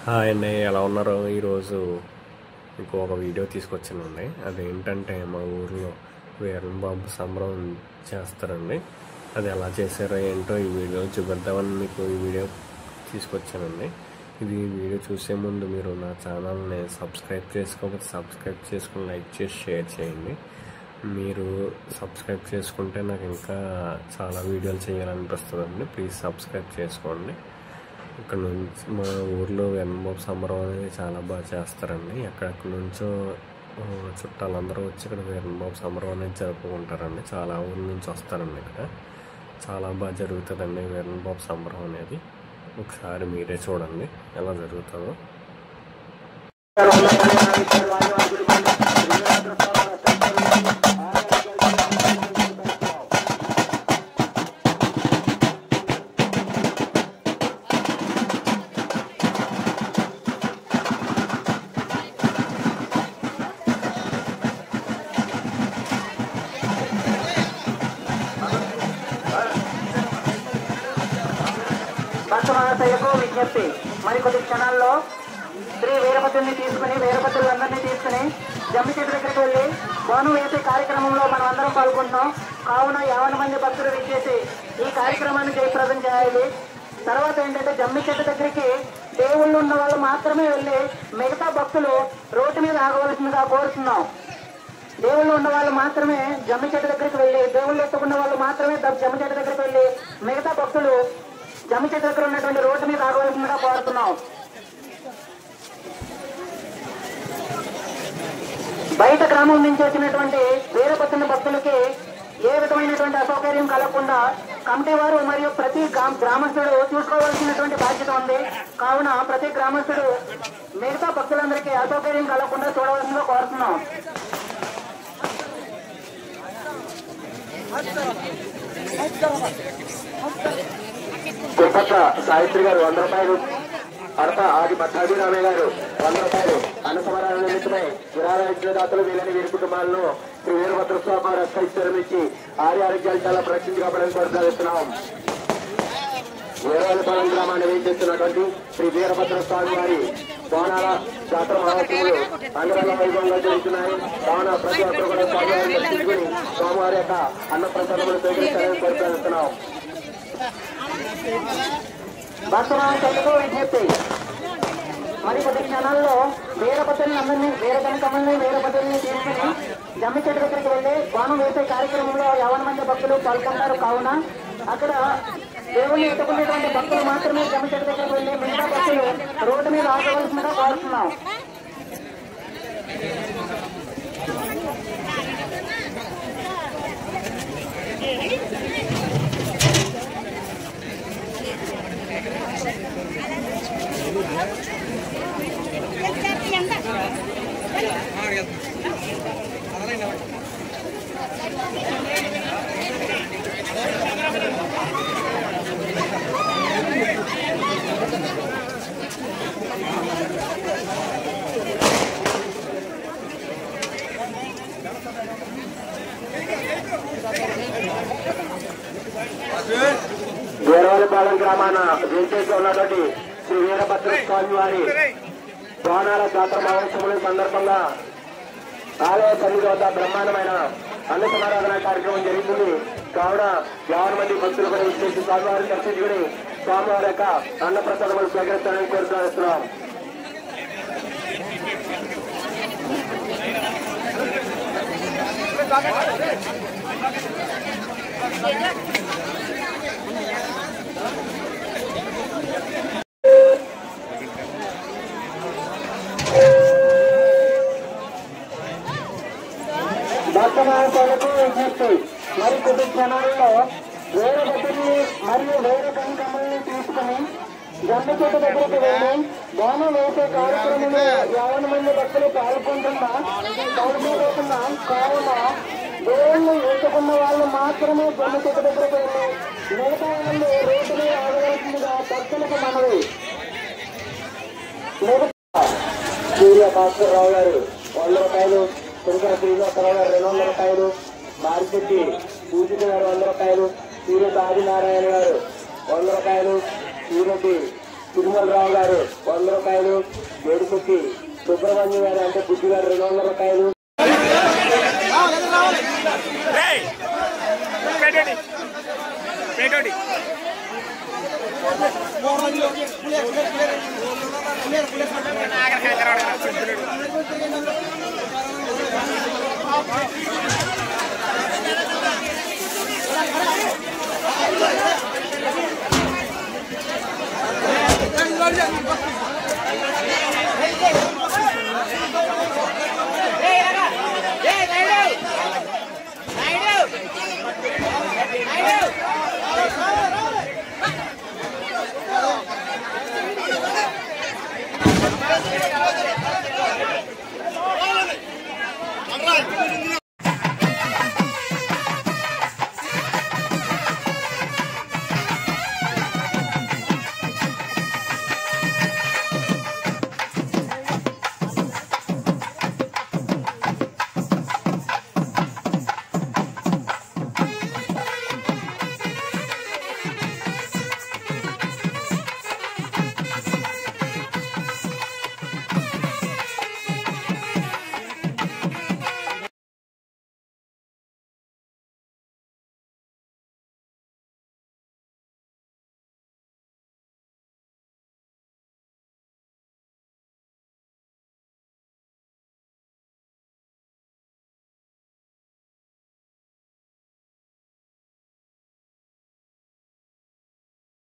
Hi అండి, ఎలా ఉన్నారో? ఈరోజు ఇంకొక వీడియో తీసుకొచ్చానండి. అదేంటంటే మా ఊర్లో వీరన్ బాబు సంబరం చేస్తారండి. అది ఎలా చేశారో ఏంటో ఈ వీడియో చూపిద్దామని మీకు ఈ వీడియో తీసుకొచ్చానండి. ఇది వీడియో చూసే ముందు మీరు నా ఛానల్ని సబ్స్క్రైబ్ చేసుకోకపోతే సబ్స్క్రైబ్ చేసుకుని లైక్ చేసి షేర్ చేయండి. మీరు సబ్స్క్రైబ్ చేసుకుంటే నాకు ఇంకా చాలా వీడియోలు చేయాలనిపిస్తుందండి. ప్లీజ్ సబ్స్క్రైబ్ చేసుకోండి. ఇక్కడ నుంచి మా ఊర్లో వీరన్ బాబు సంబరం అనేది చాలా బాగా చేస్తారండి. ఎక్కడెక్కడి నుంచో చుట్టాలందరూ వచ్చి ఇక్కడ వీరన్ బాబు సంబరం అనేది జరుపుకుంటారండి. చాలా ఊర్ల నుంచి వస్తారండి. ఇక్కడ చాలా బాగా జరుగుతుందండి వీరన్ బాబు సంబరం అనేది. ఒకసారి మీరే చూడండి ఎలా జరుగుతుందో. భక్తమానసయ్యకు విజ్ఞప్తి, మరికొద్ది క్షణాల్లో శ్రీ వీరభద్రుని తీసుకుని వీరభద్రులందరినీ తీసుకుని జమ్మి చెట్టు దగ్గరికి వెళ్ళి బోనం వేసే కార్యక్రమంలో మనం అందరం పాల్గొంటున్నాం. కావున 50 మంది భక్తులు విచ్చేసి ఈ కార్యక్రమాన్ని జయప్రదం చేయాలి. తర్వాత ఏంటంటే జమ్మి చెట్టు దగ్గరికి దేవుళ్ళు ఉన్న వాళ్ళు మాత్రమే వెళ్ళి మిగతా భక్తులు రోడ్డు మీద ఆగవలసిందిగా కోరుతున్నాం. దేవుళ్ళు ఉన్న వాళ్ళు మాత్రమే జమ్మి చెట్టు దగ్గరికి వెళ్ళి, దేవుళ్ళు ఎత్తుకున్న వాళ్ళు మాత్రమే జమ్మి చెట్టు దగ్గరికి వెళ్ళి మిగతా భక్తులు జమ్మి చెట్టు దగ్గర ఉన్నటువంటి రోడ్డు మీద ఆగవలసిందిగా కోరుతున్నాం. బయట గ్రామం నుంచి వచ్చినటువంటి వీరభద్రుని భక్తులకి ఏ విధమైనటువంటి అసౌకర్యం కలగకుండా కమిటీ వారు మరియు ప్రతి గ్రామస్తుడు చూసుకోవాల్సినటువంటి బాధ్యత ఉంది. కావున ప్రతి గ్రామస్తుడు మిగతా భక్తులందరికీ అసౌకర్యం కలగకుండా చూడవలసిందిగా కోరుతున్నాం. తిరుపతి సావిత్రి గారు 100 రూపాయలు, అడప ఆది మఠాభిరామయ్య గారు 100 రూపాయలు అన్నసమరాల నిమిత్తమై విరాళదాతలు వీళ్ళని వీరి కుటుంబాలను శ్రీ వీరభద్ర స్వామి వారు అష్టైశ్వరమిచ్చి ఆరోగ్యాలు చాలా ప్రక్షించబడని కొనసాగిస్తున్నాం. వీరవాలపాలెం గ్రామాన్ని వేయించేస్తున్నటువంటి శ్రీ వీరభద్ర స్వామి వారి బోనాల జాతర మహోత్సవాలు అంగరంగ వైభవంగా జరుగుతున్నాయి. కావున ప్రతి ఒక్కరు కూడా స్వామివారిని దర్శించుకుని స్వామివారి యొక్క అన్న ప్రసాదములు స్వీకరించాలని కొనసాగిస్తున్నాం. భక్తమానసయ్యకు విజ్ఞప్తి, మరికొద్ది క్షణాల్లో వీరభద్రుని తీసుకుని జమ్మి చెట్టు దగ్గరికి వెళ్ళి బాణం వేసే కార్యక్రమంలో 50 మంది భక్తులు పాల్గొంటారు. కావున అక్కడ దేవుణ్ణి ఎత్తుకునేటువంటి భక్తులు మాత్రమే జమ్మి చెట్టు దగ్గరికి వెళ్ళి మిగతా భక్తులు రోడ్డు మీద ఆగవలసిందిగా కోరుతున్నాం. వీరవాలపాలెం గ్రామాన వేంచేసి ఉన్నటువంటి శ్రీ వీరభద్ర స్వామి వారి బోనాల జాతర మహోత్సవాల సందర్భంగా ఆలయ సన్నిధి వద్ద బ్రహ్మాండమైన అన్న సమారాధన కార్యక్రమం జరుగుతుంది. కావున 50 మంది భక్తులు కూడా విచ్చేసి స్వామివారిని దర్శించుకుని స్వామివారి యొక్క అన్న ప్రసాదములు స్వీకరిస్తారని కోరుతున్నాం. భక్తమానసయ్యకు విజ్ఞప్తి, మరికొద్ది క్షణాల్లో వీరభద్రుని మరియు వీరకంకమ్మల్ని తీసుకుని జమ్మి చెట్టు దగ్గరికి వెళ్ళి బోనం వేసే కార్యక్రమంలో 50 మంది భక్తులు పాల్గొంటున్నాం. కావున దేవుణ్ణి ఎత్తుకున్న వాళ్ళు మాత్రమే జమ్మి చెట్టు దగ్గరికి వెళ్ళి మిగతా వాళ్ళు రోడ్డు మీద ఆగవలసిందిగా భక్తులకు మనవి. సూర్య భాస్కర్రావు గారు 100 రూపాయలు, తురుకర శ్రీనివాసరావు గారు 200 రూపాయలు, మార్కెట్టి పూజిత గారు 100 రూపాయలు, సూర్య ఆదినారాయణ గారు 100 రూపాయలు, ఈరెడ్డి తిరుమలరావు గారు 100 రూపాయలు, వచ్చేసి సుబ్రహ్మణ్యం గారు అంటే బుద్ధి గారు 200 రూపాయలు. All right.